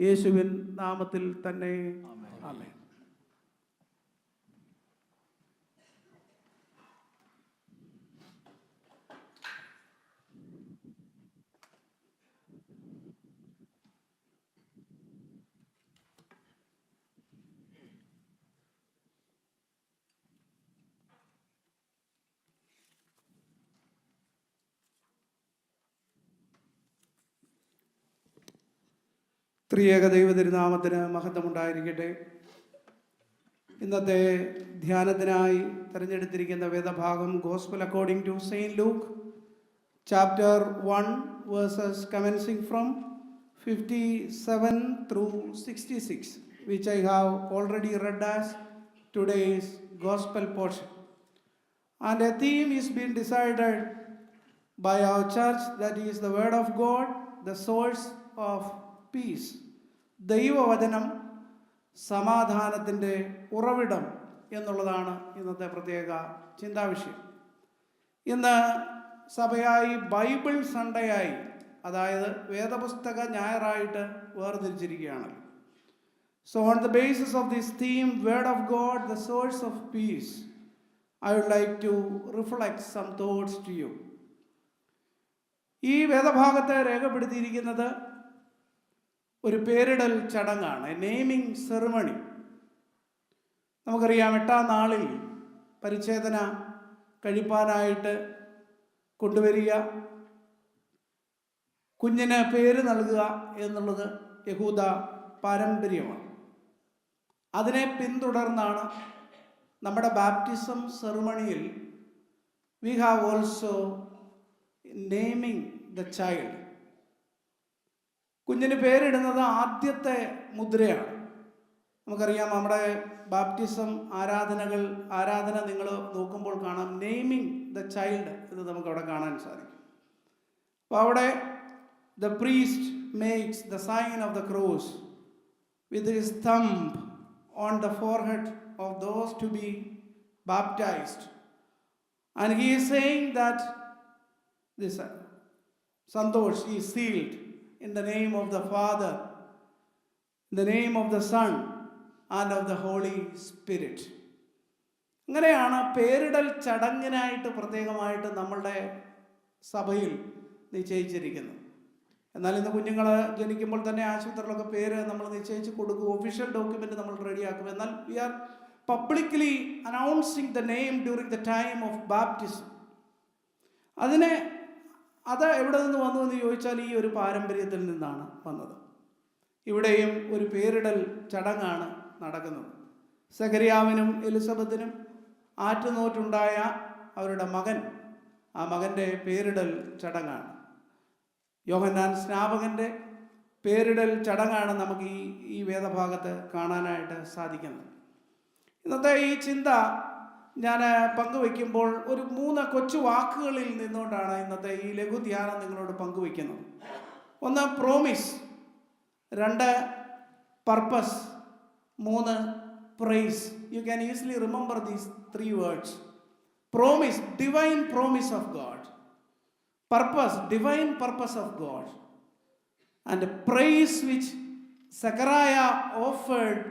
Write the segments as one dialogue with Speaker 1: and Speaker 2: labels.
Speaker 1: യേശുവിൻ നാമത്തിൽ തന്നെ ആമേൻ. ത്രിയേക ദൈവ തിരുനാമത്തിന് മഹത്വമുണ്ടായിരിക്കട്ടെ. ഇന്നത്തെ ധ്യാനത്തിനായി തിരഞ്ഞെടുത്തിരിക്കുന്ന വേദഭാഗം gospel according to saint Luke chapter 1 verses commencing from 57 through 66, which I have already read as today's gospel portion. And a theme is being decided by our church, that is the word of God, the source of peace. ദൈവവചനം സമാധാനത്തിൻ്റെ ഉറവിടം എന്നുള്ളതാണ് ഇന്നത്തെ പ്രത്യേക ചിന്താവിഷയം. ഇന്ന് സഭയായി Bible സൺഡേയായി, അതായത് വേദപുസ്തക ഞായറായിട്ട് വേർതിരിച്ചിരിക്കുകയാണ്. So on the basis of this theme, word of God, the source of peace, I would like to reflect some thoughts to you. ഈ വേദഭാഗത്തെ രേഖപ്പെടുത്തിയിരിക്കുന്നത് ഒരു പേരിടൽ ചടങ്ങാണ്, നെയിമിംഗ് സെറിമണി. നമുക്കറിയാം, 8-ാം നാളിൽ പരിച്ഛേദന കഴിപ്പാനായിട്ട് കൊണ്ടുവരിക, കുഞ്ഞിന് പേര് നൽകുക എന്നുള്ളത് യഹൂദ പാരമ്പര്യമാണ്. അതിനെ പിന്തുടർന്നാണ് നമ്മുടെ ബാപ്റ്റിസം സെറിമണിയിൽ we have also naming the child. കുഞ്ഞിന് പേരിടുന്നത് ആദ്യത്തെ മുദ്രയാണ്. നമുക്കറിയാം, നമ്മുടെ ബാപ്റ്റിസം ആരാധന നിങ്ങൾ നോക്കുമ്പോൾ കാണാം, നെയിമിംഗ് ദ ചൈൽഡ് എന്ന് നമുക്കവിടെ കാണാൻ സാധിക്കും. അപ്പോൾ അവിടെ the priest makes the sign of the cross with his thumb on the forehead of those to be baptised, and he is saying that this Santhosh is sealed in the name of the Father, in the name of the Son, and of the Holy Spirit. അങ്ങനെയാണ് പേരിടൽ ചടങ്ങിനായിട്ട് പ്രത്യേകമായിട്ട് നമ്മളുടെ സഭയിൽ നിശ്ചയിച്ചിരിക്കുന്നത്. എന്നാൽ ഇന്ന് കുഞ്ഞുങ്ങൾ ജനിക്കുമ്പോൾ തന്നെ ആശുപത്രിയിലൊക്കെ പേര് നമ്മൾ നിശ്ചയിച്ച് കൊടുക്കും, ഒഫീഷ്യൽ ഡോക്യുമെൻ്റ് നമ്മൾ റെഡിയാക്കും. എന്നാൽ we are publicly announcing the name during the time of baptism. അത് എവിടെ നിന്ന് വന്നു എന്ന് ചോദിച്ചാൽ ഈ ഒരു പാരമ്പര്യത്തിൽ നിന്നാണ് വന്നത്. ഇവിടെയും ഒരു പേരിടൽ ചടങ്ങാണ് നടക്കുന്നത്. സഖറിയാവിനും എലിസബത്തിനും ആറ്റുനോറ്റുണ്ടായ അവരുടെ മകൻ, ആ മകൻ്റെ പേരിടൽ ചടങ്ങാണ്. യോഹന്നാൻ സ്നാപകൻ്റെ പേരിടൽ ചടങ്ങാണ് നമുക്ക് ഈ വേദഭാഗത്ത് കാണാനായിട്ട് സാധിക്കുന്നത്. ഇന്നത്തെ ഈ ചിന്ത ഞാൻ പങ്കുവയ്ക്കുമ്പോൾ ഒരു 3 കൊച്ചു വാക്കുകളിൽ നിന്നുകൊണ്ടാണ് ഇന്നത്തെ ഈ ലഘുധ്യാനം നിങ്ങളോട് പങ്കുവയ്ക്കുന്നത്. 1 promise, 2 purpose, 3 praise. You can easily remember these 3 words. Promise, divine promise of God. Purpose, divine purpose of God. And praise which Zechariah offered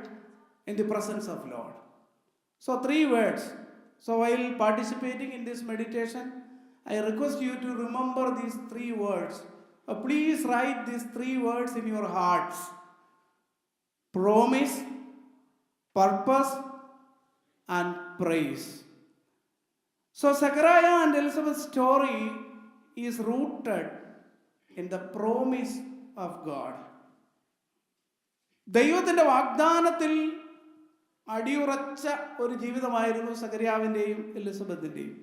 Speaker 1: in the presence of Lord. So 3 words. So while participating in this meditation, I request you to remember these 3 words. Please write these 3 words in your hearts. Promise, purpose, and praise. So Zechariah and Elizabeth's story is rooted in the promise of God. ദൈവത്തിൻ്റെ വാഗ്ദാനത്തിൽ അടിയുറച്ച ഒരു ജീവിതമായിരുന്നു സഖറിയാവിൻ്റെയും എലിസബത്തിൻ്റെയും.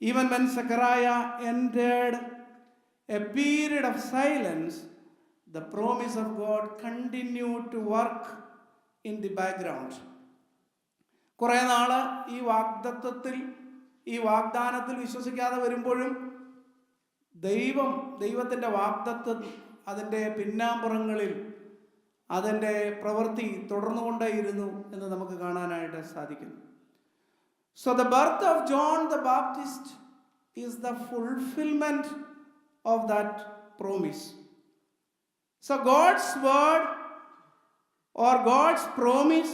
Speaker 1: Even when Zechariah entered a period of silence, the promise of God continued to work in the background. കുറേ നാൾ ഈ വാഗ്ദാനത്തിൽ വിശ്വസിക്കാതെ വരുമ്പോഴും ദൈവത്തിൻ്റെ വാഗ്ദത്തം അതിൻ്റെ പിന്നാമ്പുറങ്ങളിൽ അതിൻ്റെ പ്രവൃത്തി തുടർന്നുകൊണ്ടേയിരുന്നു എന്ന് നമുക്ക് കാണാനായിട്ട് സാധിക്കുന്നു. So the birth of John the Baptist is the fulfillment of that promise. So God's word or God's promise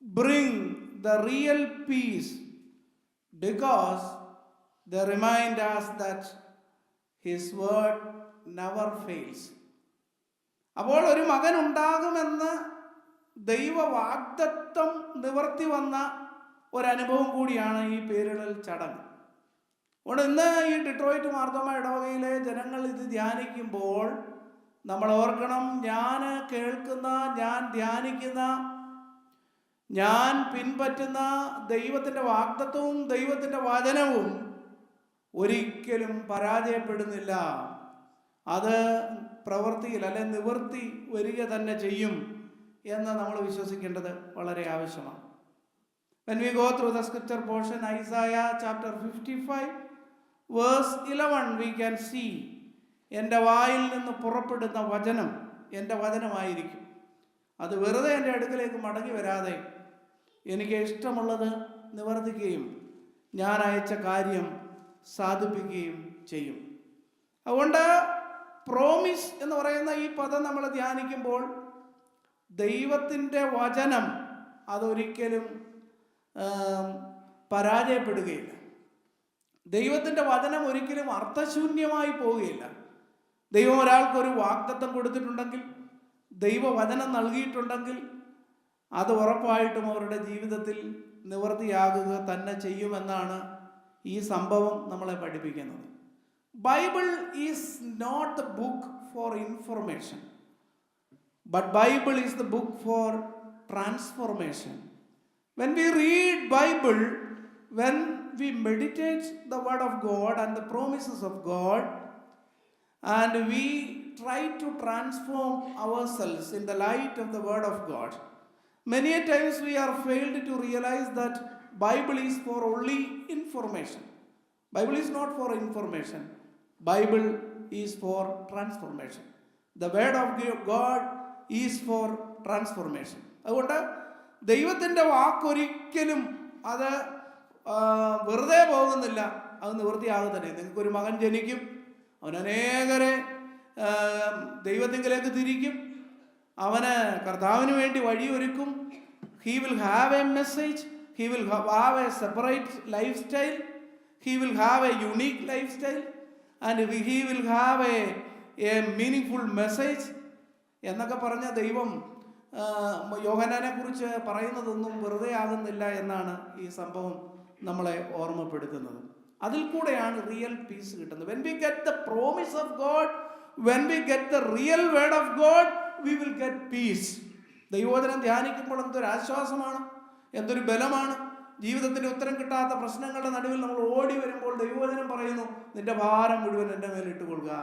Speaker 1: bring the real peace because they remind us that His word never fails. അപ്പോൾ ഒരു മകൻ ഉണ്ടാകുമെന്ന് ദൈവ വാഗ്ദത്തം നിവർത്തി വന്ന ഒരനുഭവം കൂടിയാണ് ഈ പേരിടൽ ചടങ്ങ്. അതുകൊണ്ട് ഇന്ന് ഈ ഡിട്രോയിറ്റ് മാർത്തോമ ഇടവകയിലെ ജനങ്ങൾ ഇത് ധ്യാനിക്കുമ്പോൾ നമ്മൾ ഓർക്കണം, ഞാൻ കേൾക്കുന്ന, ഞാൻ ധ്യാനിക്കുന്ന, ഞാൻ പിൻപറ്റുന്ന ദൈവത്തിൻ്റെ വാഗ്ദത്തവും ദൈവത്തിൻ്റെ വചനവും ഒരിക്കലും പരാജയപ്പെടുന്നില്ല. അത് പ്രവൃത്തിയിൽ അല്ലെ നിവൃത്തി വരിക തന്നെ ചെയ്യും എന്ന് നമ്മൾ വിശ്വസിക്കേണ്ടത് വളരെ ആവശ്യമാണ്. When we go through the scripture portion, Isaiah chapter 55 verse 11, we can see, എൻ്റെ വായിൽ നിന്ന് പുറപ്പെടുന്ന വചനം എൻ്റെ വചനമായിരിക്കും. അത് വെറുതെ എൻ്റെ അടുക്കലേക്ക് മടങ്ങി വരാതെ എനിക്ക് ഇഷ്ടമുള്ളത് നിവർത്തിക്കുകയും ഞാൻ അയച്ച കാര്യം സാധിപ്പിക്കുകയും ചെയ്യും. അതുകൊണ്ട് പ്രോമിസ് എന്ന് പറയുന്ന ഈ പദം നമ്മൾ ധ്യാനിക്കുമ്പോൾ ദൈവത്തിൻ്റെ വചനം അതൊരിക്കലും പരാജയപ്പെടുകയില്ല. ദൈവത്തിൻ്റെ വചനം ഒരിക്കലും അർത്ഥശൂന്യമായി പോവുകയില്ല. ദൈവം ഒരാൾക്കൊരു വാഗ്ദത്തം കൊടുത്തിട്ടുണ്ടെങ്കിൽ, ദൈവവചനം നൽകിയിട്ടുണ്ടെങ്കിൽ അത് ഉറപ്പായിട്ടും അവരുടെ ജീവിതത്തിൽ നിവൃത്തിയാകുക തന്നെ ചെയ്യുമെന്നാണ് ഈ സംഭവം നമ്മളെ പഠിപ്പിക്കുന്നത്. Bible is not the book for information, but Bible is the book for transformation. When we read Bible, when we meditate the word of God and the promises of God, and we try to transform ourselves in the light of the word of God, many a times we are failed to realize that Bible is for only information. Bible is not for information. Bible is for transformation. The word of God is for transformation. അതുകൊണ്ട് ദൈവത്തിൻ്റെ വാക്കൊരിക്കലും അത് വെറുതെ പോകുന്നില്ല, അത് നിവൃത്തിയാകും തന്നെ. നിങ്ങൾക്കൊരു മകൻ ജനിക്കും, അവൻ അനേകരെ ദൈവത്തിങ്കിലേക്ക് തിരിക്കും, അവന് കർത്താവിന് വേണ്ടി വഴിയൊരുക്കും. He will have a message, he will have a separate lifestyle, he will have a unique lifestyle, and he will have a meaningful message എന്നൊക്കെ പറഞ്ഞ ദൈവം യോഹന്നാനെ കുറിച്ച് പറയുന്നതൊന്നും വെറുതെ ആകുന്നില്ല എന്നാണ് ഈ സംഭവം നമ്മളെ ഓർമ്മപ്പെടുത്തുന്നത്. അതിൽ കൂടെയാണ് റിയൽ പീസ് കിട്ടുന്നത്. When we get the promise of God, when we get the real word of God, we will get peace. ദൈവവചനം ധ്യാനിക്കുമ്പോൾ എന്തൊരു ആശ്വാസമാണ്, എന്തൊരു ബലമാണ്. ജീവിതത്തിൻ്റെ ഉത്തരം കിട്ടാത്ത പ്രശ്നങ്ങളുടെ നടുവിൽ നമ്മൾ ഓടി വരുമ്പോൾ ദൈവവചനം പറയുന്നു, നിന്റെ ഭാരം മുഴുവൻ എൻ്റെ മേലിട്ട് കൊള്ളുക.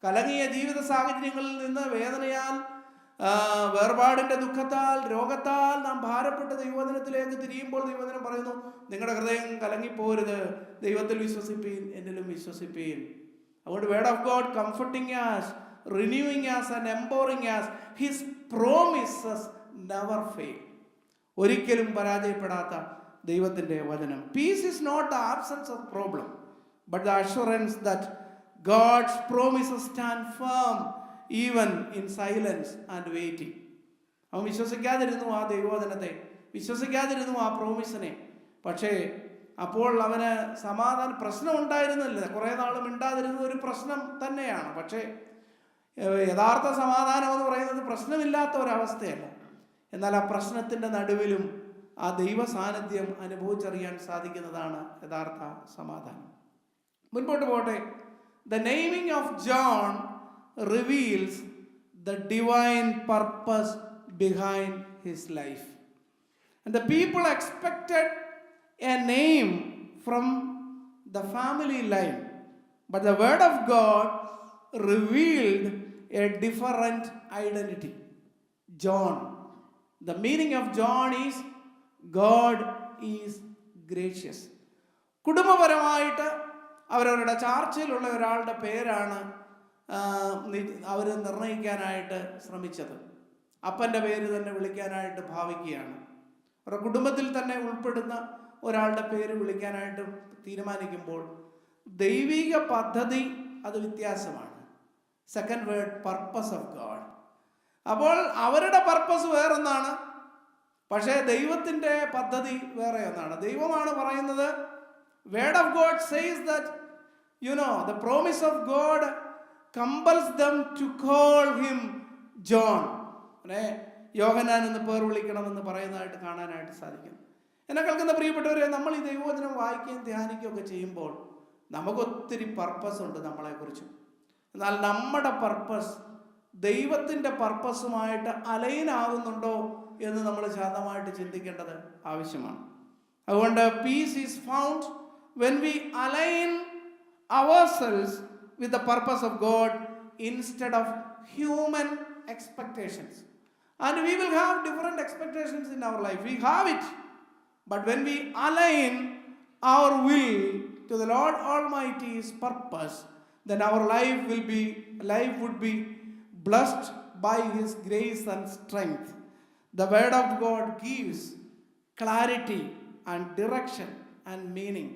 Speaker 1: കലങ്ങിയ ജീവിത സാഹചര്യങ്ങളിൽ നിന്ന് വേദനയാൽ, വേർപാടിൻ്റെ ദുഃഖത്താൽ, രോഗത്താൽ നാം ഭാരപ്പെട്ട് ദൈവവചനത്തിലേക്ക് തിരിയുമ്പോൾ ദൈവവചനം പറയുന്നു, നിങ്ങളുടെ ഹൃദയം കലങ്ങിപ്പോരുത്, ദൈവത്തിൽ വിശ്വസിപ്പീൻ, എന്നിലും വിശ്വസിപ്പീൻ. അതുകൊണ്ട് word of God comforting us, renewing us and empowering us. His promises never fail. ഒരിക്കലും പരാജയപ്പെടാത്ത ദൈവത്തിൻ്റെ വചനം. Peace is not the absence of problem, but the assurance that God's promises stand firm even in silence and waiting. അവൻ വിശ്വസിക്കാതിരുന്നു ആ ദൈവവചനത്തെ, വിശ്വസിക്കാതിരുന്നു ആ പ്രോമിസിനെ. പക്ഷേ അപ്പോൾ അവന് സമാധാന പ്രശ്നം ഉണ്ടായിരുന്നില്ല. കുറേ നാളും മിണ്ടാതിരുന്നത് ഒരു പ്രശ്നം തന്നെയാണ്. പക്ഷേ യഥാർത്ഥ സമാധാനം എന്ന് പറയുന്നത് പ്രശ്നമില്ലാത്ത ഒരവസ്ഥയല്ല. എന്നാൽ ആ പ്രശ്നത്തിൻ്റെ നടുവിലും ആ ദൈവ സാന്നിധ്യം അനുഭവിച്ചറിയാൻ സാധിക്കുന്നതാണ് യഥാർത്ഥ സമാധാനം. മുൻപോട്ട് പോട്ടെ. The naming of John reveals the divine purpose behind his life. And the people expected a name from the family line, but the word of God revealed a different identity. John. The meaning of John is God is gracious. കുടുംബപരമായിട്ട് അവരവരുടെ ചാർച്ചയിലുള്ള ഒരാളുടെ പേരാണ് അവർ നിർണ്ണയിക്കാനായിട്ട് ശ്രമിച്ചത്. അപ്പൻ്റെ പേര് തന്നെ വിളിക്കാനായിട്ട് ഭാവിക്കുകയാണ്. അവരുടെ കുടുംബത്തിൽ തന്നെ ഉൾപ്പെടുന്ന ഒരാളുടെ പേര് വിളിക്കാനായിട്ട് തീരുമാനിക്കുമ്പോൾ ദൈവിക പദ്ധതി അത് വ്യത്യാസമാണ്. Second word, purpose of God. അപ്പോൾ അവരുടെ പർപ്പസ് വേറൊന്നാണ്, പക്ഷേ ദൈവത്തിൻ്റെ പദ്ധതി വേറെ ഒന്നാണ്. ദൈവമാണ് പറയുന്നത്, word of God says that the promise of God compels them to call him John. യോഹന്നാൻ എന്ന് പേർ വിളിക്കണമെന്ന് പറയുന്നതായിട്ട് കാണാനായിട്ട് സാധിക്കും. എന്നെ കേൾക്കുന്ന പ്രിയപ്പെട്ടവരെ, നമ്മൾ ഈ ദൈവവചനം വായിക്കുകയും ധ്യാനിക്കുകയും ഒക്കെ ചെയ്യുമ്പോൾ നമുക്കൊത്തിരി പർപ്പസ് ഉണ്ട് നമ്മളെക്കുറിച്ച്. എന്നാൽ നമ്മുടെ പർപ്പസ് ദൈവത്തിൻ്റെ പർപ്പസുമായിട്ട് അലൈനാകുന്നുണ്ടോ എന്ന് നമ്മൾ ശാന്തമായിട്ട് ചിന്തിക്കേണ്ടത് ആവശ്യമാണ്. അതുകൊണ്ട് peace is found when we align ourselves with the purpose of God instead of human expectations. And we will have different expectations in our life. We have it. But when we align our will to the Lord Almighty's purpose, then our life would be blessed by His grace and strength. The Word of God gives clarity and direction and meaning.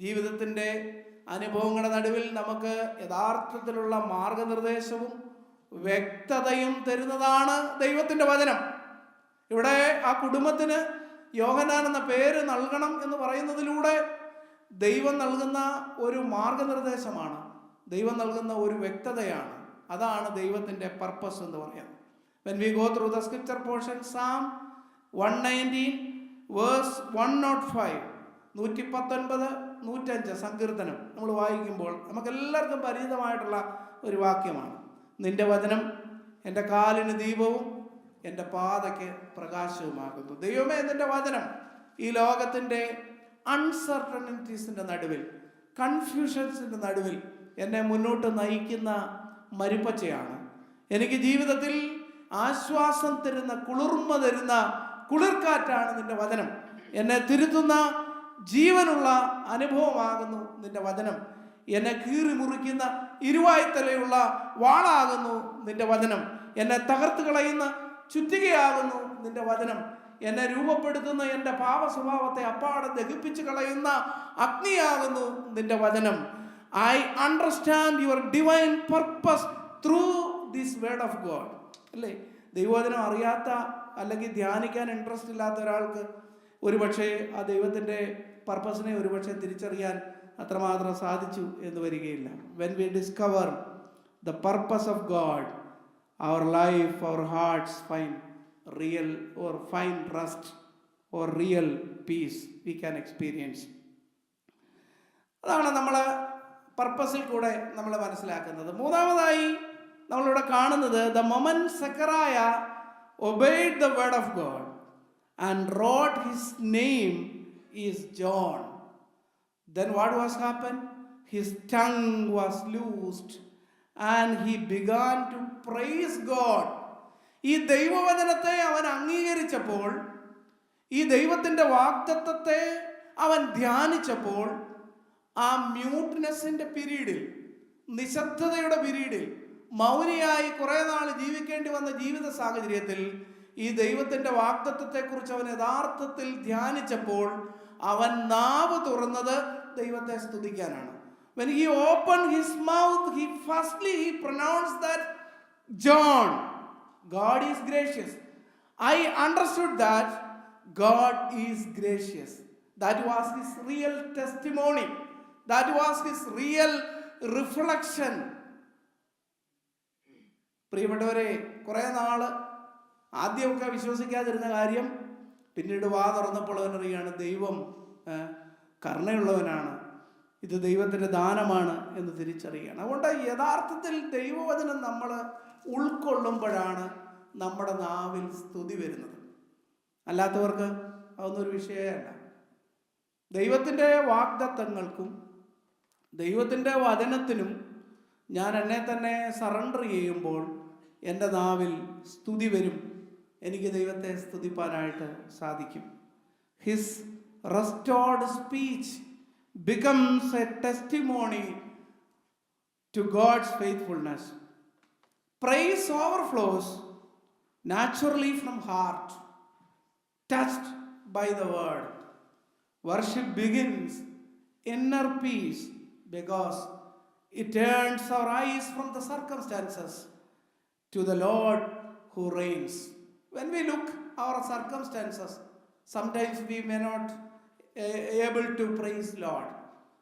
Speaker 1: ജീവിതത്തിൻ്റെ അനുഭവങ്ങളുടെ നടുവിൽ നമുക്ക് യഥാർത്ഥത്തിലുള്ള മാർഗനിർദ്ദേശവും വ്യക്തതയും തരുന്നതാണ് ദൈവത്തിൻ്റെ വചനം. ഇവിടെ ആ കുടുംബത്തിന് യോഹന്നാൻ എന്ന പേര് നൽകണം എന്ന് പറയുന്നതിലൂടെ ദൈവം നൽകുന്ന ഒരു മാർഗനിർദ്ദേശമാണ്, ദൈവം നൽകുന്ന ഒരു വ്യക്തതയാണ്. അതാണ് ദൈവത്തിൻ്റെ പർപ്പസ് എന്ന് പറയുന്നത്. When we go through the scripture portion, Psalm 119 verse 105, 119, 105 സങ്കീർത്തനം നമ്മൾ വായിക്കുമ്പോൾ നമുക്കെല്ലാവർക്കും പരിചിതമായിട്ടുള്ള ഒരു വാക്യമാണ്. നിന്റെ വചനം എൻ്റെ കാലിന് ദീപവും എൻ്റെ പാതയ്ക്ക് പ്രകാശവുമാകുന്നു. ദൈവമേ, നിന്റെ വചനം ഈ ലോകത്തിൻ്റെ അൺസർട്ടനിറ്റീസിൻ്റെ നടുവിൽ, കൺഫ്യൂഷൻസിൻ്റെ നടുവിൽ എന്നെ മുന്നോട്ട് നയിക്കുന്ന മരുപ്പച്ചയാണ്. എനിക്ക് ജീവിതത്തിൽ ആശ്വാസം തരുന്ന, കുളിർമ തരുന്ന കുളിർക്കാറ്റാണ് നിന്റെ വചനം. എന്നെ തിരുത്തുന്ന ജീവനുള്ള അനുഭവമാകുന്നു നിന്റെ വചനം. എന്നെ കീറി മുറിക്കുന്ന ഇരുവായ്ത്തലയുള്ള വാളാകുന്നു നിന്റെ വചനം. എന്നെ തകർത്ത് കളയുന്ന ചുറ്റികയാകുന്നു നിന്റെ വചനം. എന്നെ രൂപപ്പെടുത്തുന്ന എൻ്റെ പാപ സ്വഭാവത്തെ അപ്പാടെ ദഹിപ്പിച്ച് കളയുന്ന അഗ്നിയാകുന്നു നിന്റെ വചനം. I understand your divine purpose through this word of God. അല്ലേ, ദൈവവചനം അറിയാത്ത അല്ലെങ്കിൽ ധ്യാനിക്കാൻ ഇൻട്രസ്റ്റ് ഇല്ലാത്ത ഒരാൾക്ക് ഒരുപക്ഷെ ആ ദൈവത്തിൻ്റെ പർപ്പസിനെ ഒരുപക്ഷെ തിരിച്ചറിയാൻ അത്രമാത്രം സാധിച്ചു എന്ന് വരികയില്ല. When we discover the purpose of God, our life, our hearts find real or find rest or real peace we can experience. അതാണ് നമ്മൾ പർപ്പസിൽ കൂടെ നമ്മൾ മനസ്സിലാക്കുന്നത്. മൂന്നാമതായി നമ്മളിവിടെ കാണുന്നത്, the moment Zechariah obeyed the word of God and wrote his name is John. Then what was happened? His tongue was loosed and he began to praise God. ഈ ദൈവവചനത്തെ അവൻ അംഗീകരിച്ചപ്പോൾ, ഈ ദൈവത്തിൻ്റെ വാഗ്ദത്തത്തെ അവൻ ധ്യാനിച്ചപ്പോൾ, ആ മ്യൂട്ട്നെസ്സിൻ്റെ പീരീഡിൽ, നിശബ്ദതയുടെ പീരീഡിൽ, മൗനിയായി കുറേ നാൾ ജീവിക്കേണ്ടി വന്ന ജീവിത സാഹചര്യത്തിൽ ഈ ദൈവത്തിൻ്റെ വാഗ്ദത്തത്തെക്കുറിച്ച് അവൻ യഥാർത്ഥത്തിൽ ധ്യാനിച്ചപ്പോൾ അവൻ നാവ് തുറന്നത് ദൈവത്തെ സ്തുതിക്കാനാണ്. When he opened his mouth, he pronounced that John, God is gracious. I understood that God is gracious. That was his real testimony. That was his real reflection. പ്രിയപ്പെട്ടവരെ, കുറേ നാൾ ആദ്യമൊക്കെ വിശ്വസിക്കാതിരുന്ന കാര്യം പിന്നീട് വാ തുറന്നപ്പോൾ അവനറിയാണ് ദൈവം കരുണയുള്ളവനാണ്, ഇത് ദൈവത്തിൻ്റെ ദാനമാണ് എന്ന് തിരിച്ചറിയുകയാണ്. അതുകൊണ്ട് യഥാർത്ഥത്തിൽ ദൈവവചനം നമ്മൾ ഉൾക്കൊള്ളുമ്പോഴാണ് നമ്മുടെ നാവിൽ സ്തുതി വരുന്നത്. അല്ലാത്തവർക്ക് അതൊന്നും ഒരു വിഷയമല്ല. ദൈവത്തിൻ്റെ വാഗ്ദത്തങ്ങൾക്കും ദൈവത്തിൻ്റെ വചനത്തിനും ഞാൻ എന്നെ തന്നെ സറണ്ടർ ചെയ്യുമ്പോൾ എൻ്റെ നാവിൽ സ്തുതി വരും. എനിക്ക് ദൈവത്തെ സ്തുതിപ്പാനായിട്ട് സാധിക്കും. His restored speech becomes a testimony to God's faithfulness. Praise overflows naturally from heart, touched by the word. Worship begins inner peace because it turns our eyes from the circumstances to the Lord who reigns. When we look our circumstances, sometimes we may not able to praise Lord.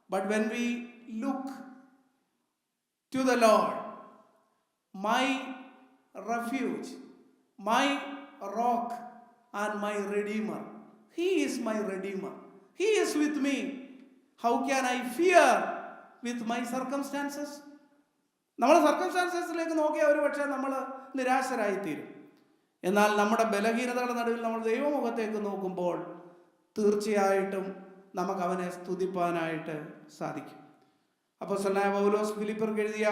Speaker 1: But when we look to the Lord, my refuge, my rock and my redeemer, He is my redeemer. He is with me. How can I fear with my circumstances? നമ്മുടെ സർക്കംസ്റ്റാൻസസിലേക്ക് നോക്കിയാൽ ഒരു പക്ഷേ നമ്മൾ നിരാശരായിത്തീരും. എന്നാൽ നമ്മുടെ ബലഹീനതകളുടെ നടുവിൽ നമ്മൾ ദൈവമുഖത്തേക്ക് നോക്കുമ്പോൾ തീർച്ചയായിട്ടും നമുക്ക് അവനെ സ്തുതിപ്പാനായിട്ട് സാധിക്കും. അപ്പോസ്തലനായ പൗലോസ് ഫിലിപ്പിയർക്ക് എഴുതിയ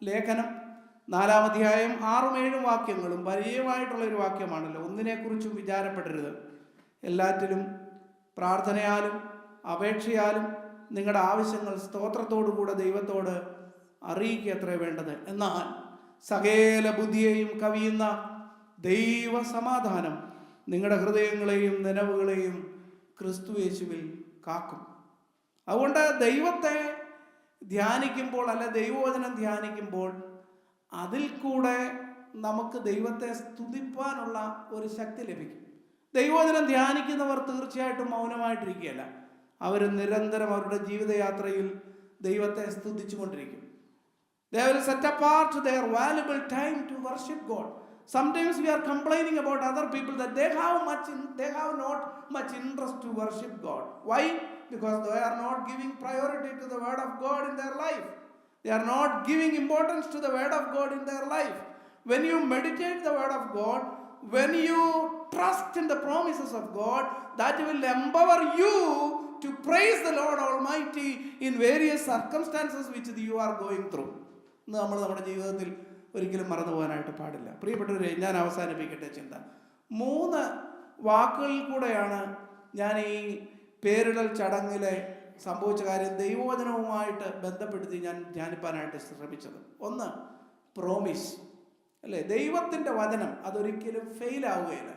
Speaker 1: ലേഖനം 4-ാം അധ്യായം 6-7 വാക്യങ്ങളും പരിചയമായിട്ടുള്ളൊരു വാക്യമാണല്ലോ. ഒന്നിനെക്കുറിച്ചും വിചാരപ്പെടരുത്, എല്ലാറ്റിലും പ്രാർത്ഥനയാലും അപേക്ഷയാലും നിങ്ങളുടെ ആവശ്യങ്ങൾ സ്തോത്രത്തോടുകൂടെ ദൈവത്തോട് അറിയിക്കുക അത്രേ വേണ്ടത്. എന്നാൽ സകല ബുദ്ധിയെയും കവിയുന്ന ദൈവ സമാധാനം നിങ്ങളുടെ ഹൃദയങ്ങളെയും നനവുകളെയും ക്രിസ്തു യേശുവിൽ കാക്കും. അതുകൊണ്ട് ദൈവത്തെ ധ്യാനിക്കുമ്പോൾ, അല്ല ദൈവവചനം ധ്യാനിക്കുമ്പോൾ, അതിൽ കൂടെ നമുക്ക് ദൈവത്തെ സ്തുതിപ്പാനുള്ള ഒരു ശക്തി ലഭിക്കും. ദൈവവചനം ധ്യാനിക്കുന്നവർ തീർച്ചയായിട്ടും മൗനമായിട്ടിരിക്കുകയല്ല, അവർ നിരന്തരം അവരുടെ ജീവിതയാത്രയിൽ ദൈവത്തെ സ്തുതിച്ചു കൊണ്ടിരിക്കും. They will set apart their valuable time to worship God. Sometimes we are complaining about other people that they have not much interest to worship God. Why? Because they are not giving priority to the word of God in their life. They are not giving importance to the word of God in their life. When you meditate the word of God, when you trust in the promises of God, that will empower you to praise the Lord Almighty in various circumstances which you are going through. നമ്മൾ നമ്മുടെ ജീവിതത്തിൽ ഒരിക്കലും മറന്നു പോകാനായിട്ട് പാടില്ല. പ്രിയപ്പെട്ടവരെ, ഞാൻ അവസാനിപ്പിക്കട്ടെ ചിന്ത. 3 വാക്കുകളിൽ കൂടെയാണ് ഞാൻ ഈ പേരിടൽ ചടങ്ങിലെ സംഭവിച്ച കാര്യം ദൈവവചനവുമായിട്ട് ബന്ധപ്പെടുത്തി ഞാൻ ധ്യാനിപ്പാനായിട്ട് ശ്രമിച്ചത്. 1, പ്രോമിസ്, അല്ലേ? ദൈവത്തിൻ്റെ വചനം അതൊരിക്കലും ഫെയിലാവുകയില്ല,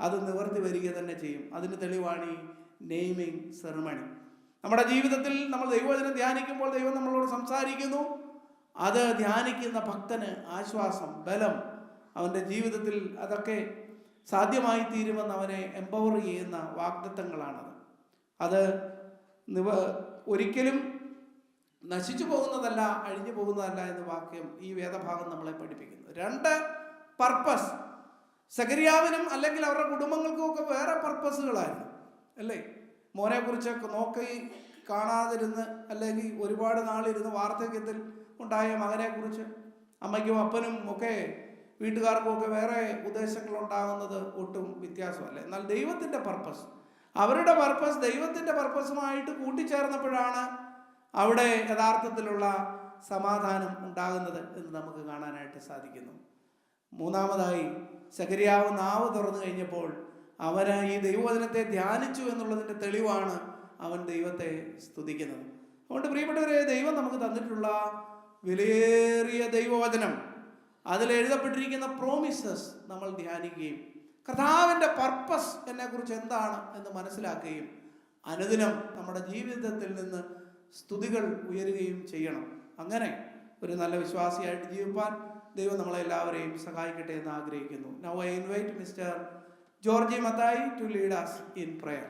Speaker 1: അത് നിവർത്തി വരിക തന്നെ ചെയ്യും. അതിന് തെളിവാണ് ഈ നെയ്മിങ് സെറിമണി. നമ്മുടെ ജീവിതത്തിൽ നമ്മൾ ദൈവവചനം ധ്യാനിക്കുമ്പോൾ ദൈവം നമ്മളോട് സംസാരിക്കുന്നു. അത് ധ്യാനിക്കുന്ന ഭക്തന് ആശ്വാസം, ബലം, അവൻ്റെ ജീവിതത്തിൽ അതൊക്കെ സാധ്യമായി തീരുമെന്ന് അവനെ എംപവർ ചെയ്യുന്ന വാഗ്ദത്തങ്ങളാണത്. അത് ഒരിക്കലും നശിച്ചു പോകുന്നതല്ല, അഴിഞ്ഞു പോകുന്നതല്ല എന്ന വാക്യം ഈ വേദഭാഗം നമ്മളെ പഠിപ്പിക്കുന്നു. 2, പർപ്പസ്. സഖരിയാവിനും അല്ലെങ്കിൽ അവരുടെ കുടുംബങ്ങൾക്കും ഒക്കെ വേറെ പർപ്പസുകളായിരുന്നു, അല്ലേ? മോനെക്കുറിച്ചൊക്കെ നോക്കി കാണാതിരുന്ന്, അല്ലെങ്കിൽ ഒരുപാട് നാളിരുന്ന് വാർദ്ധക്യത്തിൽ ഉണ്ടായ മകനെക്കുറിച്ച് അമ്മയ്ക്കും അപ്പനും ഒക്കെ വീട്ടുകാർക്കും ഒക്കെ വേറെ ഉദ്ദേശങ്ങളുണ്ടാകുന്നത് ഒട്ടും വ്യത്യാസമല്ല. എന്നാൽ ദൈവത്തിൻ്റെ പർപ്പസ്, അവരുടെ പർപ്പസ് ദൈവത്തിൻ്റെ പർപ്പസുമായിട്ട് കൂട്ടിച്ചേർന്നപ്പോഴാണ് അവിടെ യഥാർത്ഥത്തിലുള്ള സമാധാനം ഉണ്ടാകുന്നത് എന്ന് നമുക്ക് കാണാനായിട്ട് സാധിക്കുന്നു. 3-മതായി സഖരിയാവ് നാവ് തുറന്നു കഴിഞ്ഞപ്പോൾ അവന് ഈ ദൈവവചനത്തെ ധ്യാനിച്ചു എന്നുള്ളതിൻ്റെ തെളിവാണ് അവൻ ദൈവത്തെ സ്തുതിക്കുന്നത്. അതുകൊണ്ട് പ്രിയപ്പെട്ടവരെ, ദൈവം നമുക്ക് തന്നിട്ടുള്ള വിലയേറിയ ദൈവവചനം, അതിലെഴുതപ്പെട്ടിരിക്കുന്ന പ്രോമിസസ് നമ്മൾ ധ്യാനിക്കുകയും കർത്താവിൻ്റെ പർപ്പസ് എന്നെക്കുറിച്ച് എന്താണ് എന്ന് മനസ്സിലാക്കുകയും അനുദിനം നമ്മുടെ ജീവിതത്തിൽ നിന്ന് സ്തുതികൾ ഉയരുകയും ചെയ്യണം. അങ്ങനെ ഒരു നല്ല വിശ്വാസിയായിട്ട് ജീവിപ്പാൻ ദൈവം നമ്മളെല്ലാവരെയും സഹായിക്കട്ടെ എന്ന് ആഗ്രഹിക്കുന്നു. Now I invite Mr. Georgie Mathai to lead us in prayer.